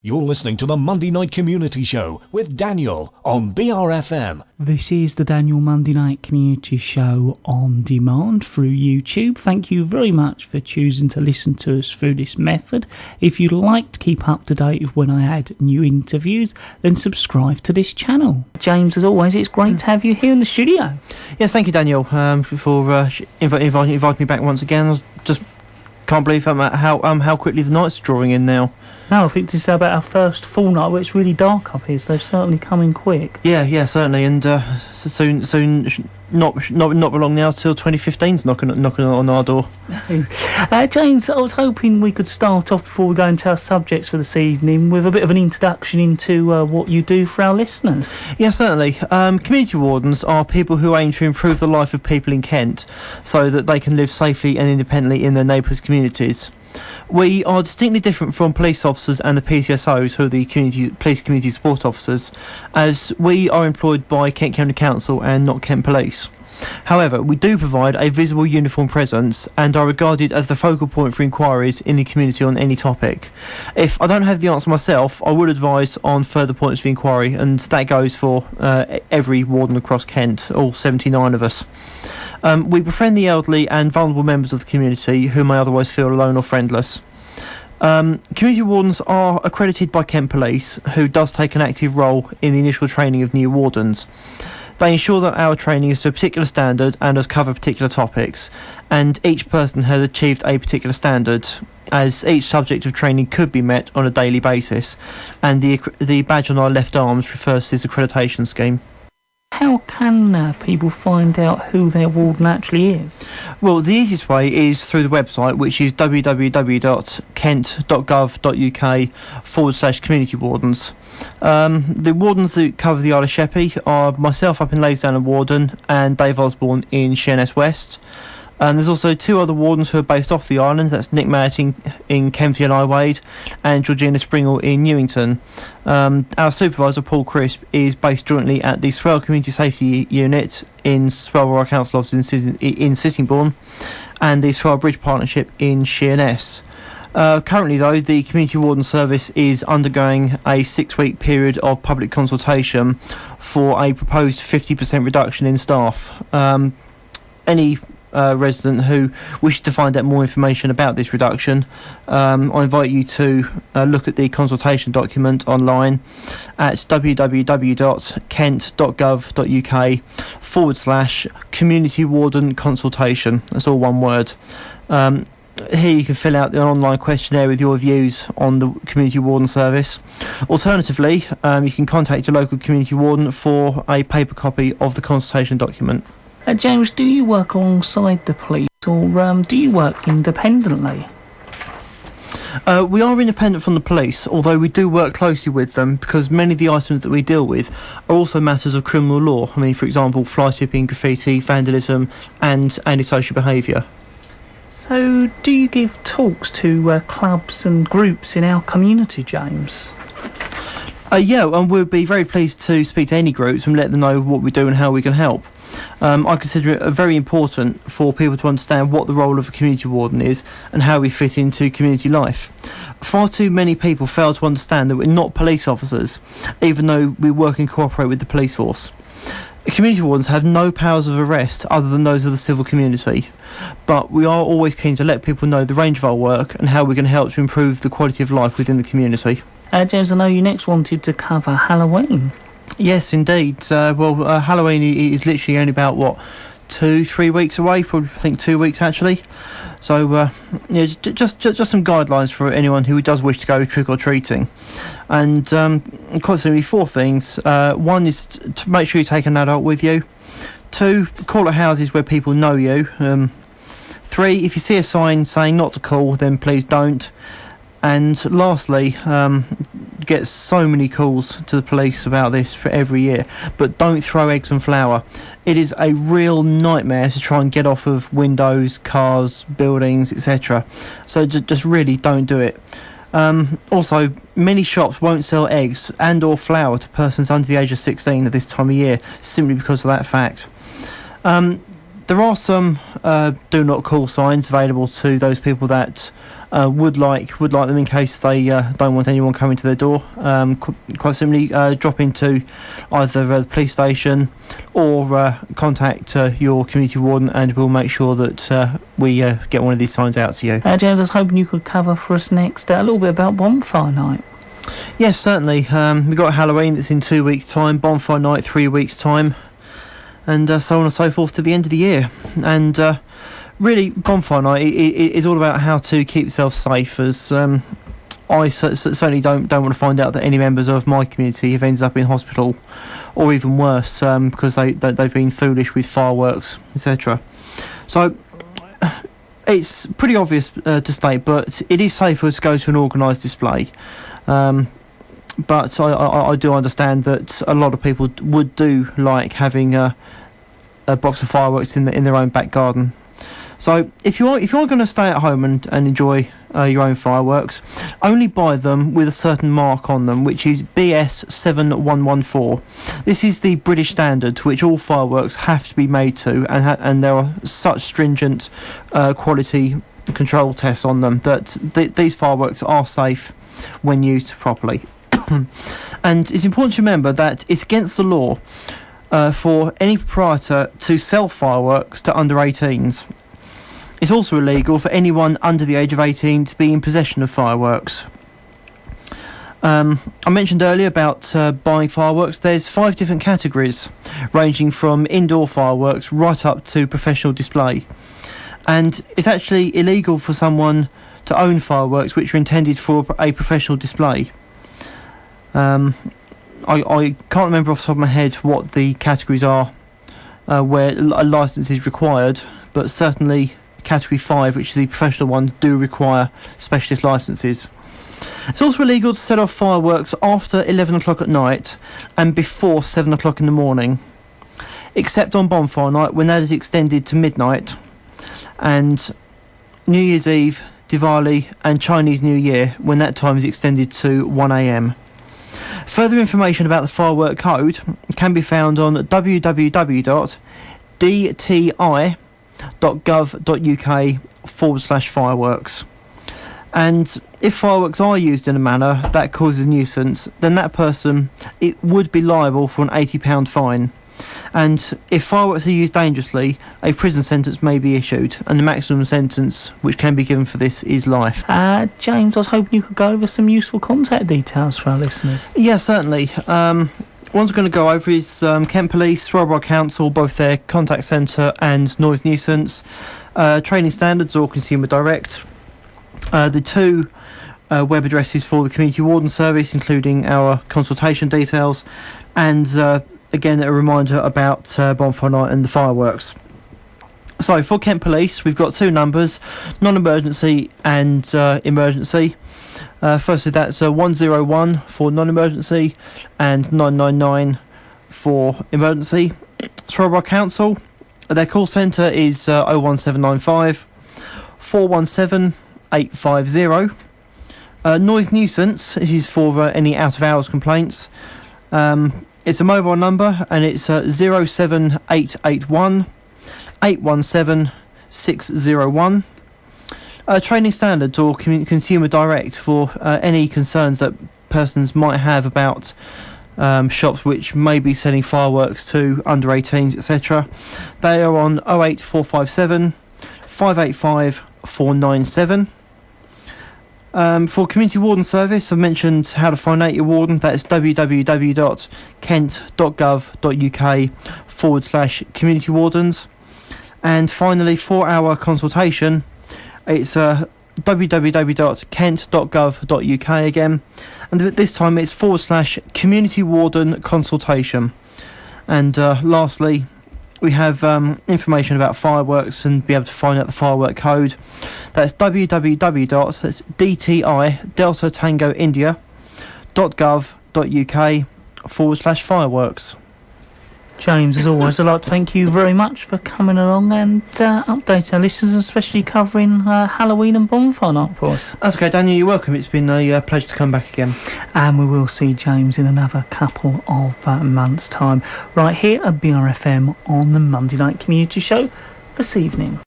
You're listening to the Monday Night Community Show with Daniel on BRFM. This is the Daniel Monday Night Community Show on demand through YouTube. Thank you very much for choosing to listen to us through this method. If you'd like to keep up to date with when I add new interviews, then subscribe to this channel. James, as always, it's great to have you here in the studio. Yes, thank you, Daniel, for inviting me back once again. I just can't believe how quickly the night's drawing in now. No, I think this is about our first full night where it's really dark up here, so they've certainly come in quick. Yeah, certainly, and soon, not long now till 2015's knocking on our door. James, I was hoping we could start off before we go into our subjects for this evening with a bit of an introduction into what you do for our listeners. Yeah, certainly. Community wardens are people who aim to improve the life of people in Kent so that they can live safely and independently in their neighbourhood communities. We are distinctly different from police officers and the PCSOs, who are the police community support officers, as we are employed by Kent County Council and not Kent Police. However, we do provide a visible uniform presence and are regarded as the focal point for inquiries in the community on any topic. If I don't have the answer myself, I would advise on further points of inquiry, and that goes for every warden across Kent, all 79 of us. We befriend the elderly and vulnerable members of the community who may otherwise feel alone or friendless. Community wardens are accredited by Kent Police, who does take an active role in the initial training of new wardens. They ensure that our training is to a particular standard and has covered particular topics, and each person has achieved a particular standard, as each subject of training could be met on a daily basis, and the badge on our left arms refers to this accreditation scheme. How can people find out who their warden actually is? Well, the easiest way is through the website, which is www.kent.gov.uk/community wardens. The wardens that cover the Isle of Sheppey are myself up in Laysdown and Warden, and Dave Osborne in Sheerness West. There's also two other wardens who are based off the island. That's Nick Matt in Kempsey and Iwade, and Georgina Springle in Newington. Our supervisor, Paul Crisp, is based jointly at the Swale Community Safety Unit in Swale Royal Council office in Sittingbourne, and the Swale Bridge Partnership in Sheerness. Currently, though, the Community Warden Service is undergoing a 6-week period of public consultation for a proposed 50% reduction in staff. Any resident who wishes to find out more information about this reduction, I invite you to look at the consultation document online at www.kent.gov.uk/community warden consultation. That's all one word. Here you can fill out the online questionnaire with your views on the Community Warden Service. Alternatively, you can contact your local community warden for a paper copy of the consultation document. James, do you work alongside the police, or do you work independently? We are independent from the police, although we do work closely with them because many of the items that we deal with are also matters of criminal law. I mean, for example, fly tipping, graffiti, vandalism and antisocial behaviour. So, do you give talks to clubs and groups in our community, James? Yeah, and we'd be very pleased to speak to any groups and let them know what we do and how we can help. I consider it very important for people to understand what the role of a community warden is and how we fit into community life. Far too many people fail to understand that we're not police officers, even though we work and cooperate with the police force. Community wardens have no powers of arrest other than those of the civil community, but we are always keen to let people know the range of our work and how we can help to improve the quality of life within the community. James, I know you next wanted to cover Halloween. Yes, indeed. Halloween is literally only about, 2-3 weeks away, probably I think 2 weeks actually. So just some guidelines for anyone who does wish to go trick-or-treating. And quite simply 4 things. One is to make sure you take an adult with you. 2, call at houses where people know you. 3, if you see a sign saying not to call, then please don't. And lastly, get so many calls to the police about this for every year, but don't throw eggs and flour. It is a real nightmare to try and get off of windows, cars, buildings, etc. So just really don't do it. Also, many shops won't sell eggs and or flour to persons under the age of 16 at this time of year, simply because of that fact. There are some do not call signs available to those people that would like them in case they don't want anyone coming to their door. Quite simply, drop into either the police station or contact your community warden, and we'll make sure that we get one of these signs out to you. James, I was hoping you could cover for us next a little bit about bonfire night. Yes, certainly. We've got Halloween that's in 2 weeks' time, bonfire night 3 weeks' time, and so on and so forth to the end of the year. And really, bonfire night is all about how to keep yourself safe, as I certainly don't want to find out that any members of my community have ended up in hospital, or even worse, because they've been foolish with fireworks, etc. So it's pretty obvious to state, but it is safer to go to an organised display. But I do understand that a lot of people would do like having a box of fireworks in their own back garden. So if you're going to stay at home and enjoy your own fireworks, only buy them with a certain mark on them, which is BS 7114. This is the British standard to which all fireworks have to be made to, and there are such stringent quality control tests on them that these fireworks are safe when used properly. And it's important to remember that it's against the law for any proprietor to sell fireworks to under 18s. It's also illegal for anyone under the age of 18 to be in possession of fireworks. I mentioned earlier about buying fireworks. There's 5 different categories, ranging from indoor fireworks right up to professional display. And it's actually illegal for someone to own fireworks which are intended for a professional display. I can't remember off the top of my head what the categories are where a licence is required, but certainly Category 5, which are the professional ones, do require specialist licences. It's also illegal to set off fireworks after 11 o'clock at night and before 7 o'clock in the morning, except on bonfire night when that is extended to midnight, and New Year's Eve, Diwali and Chinese New Year when that time is extended to 1 a.m. Further information about the firework code can be found on www.dti.gov.uk/fireworks. And if fireworks are used in a manner that causes a nuisance, then that person would be liable for an £80 fine. And if fireworks are used dangerously, a prison sentence may be issued, and the maximum sentence which can be given for this is life. James, I was hoping you could go over some useful contact details for our listeners. Yeah, certainly. One's going to go over is Kent Police, Swale Council, both their contact centre and noise nuisance, training standards or consumer direct. The 2 web addresses for the community warden service, including our consultation details, and again, a reminder about bonfire night and the fireworks. So for Kent Police, we've got 2 numbers, non-emergency and emergency. Firstly, that's 101 for non-emergency and 999 for emergency. Swale Council, their call centre is 01795 417 850. Noise nuisance, this is for any out-of-hours complaints. It's a mobile number, and it's 07881 817 601. Training standards or consumer direct for any concerns that persons might have about shops which may be selling fireworks to under 18s, etc. They are on 08457 585 497. For community warden service, I've mentioned how to find out your warden. That's www.kent.gov.uk/community wardens. And finally, for our consultation, it's www.kent.gov.uk again, and this time it's /community warden consultation. And lastly, we have information about fireworks and be able to find out the firework code. That's www.dti.tangoindia.gov.uk/fireworks. James, as always, I'd like to thank you very much for coming along and updating our listeners, especially covering Halloween and bonfire night for us. That's okay, Daniel, you're welcome. It's been a pleasure to come back again. And we will see James in another couple of months' time, right here at BRFM on the Monday Night Community Show. this evening.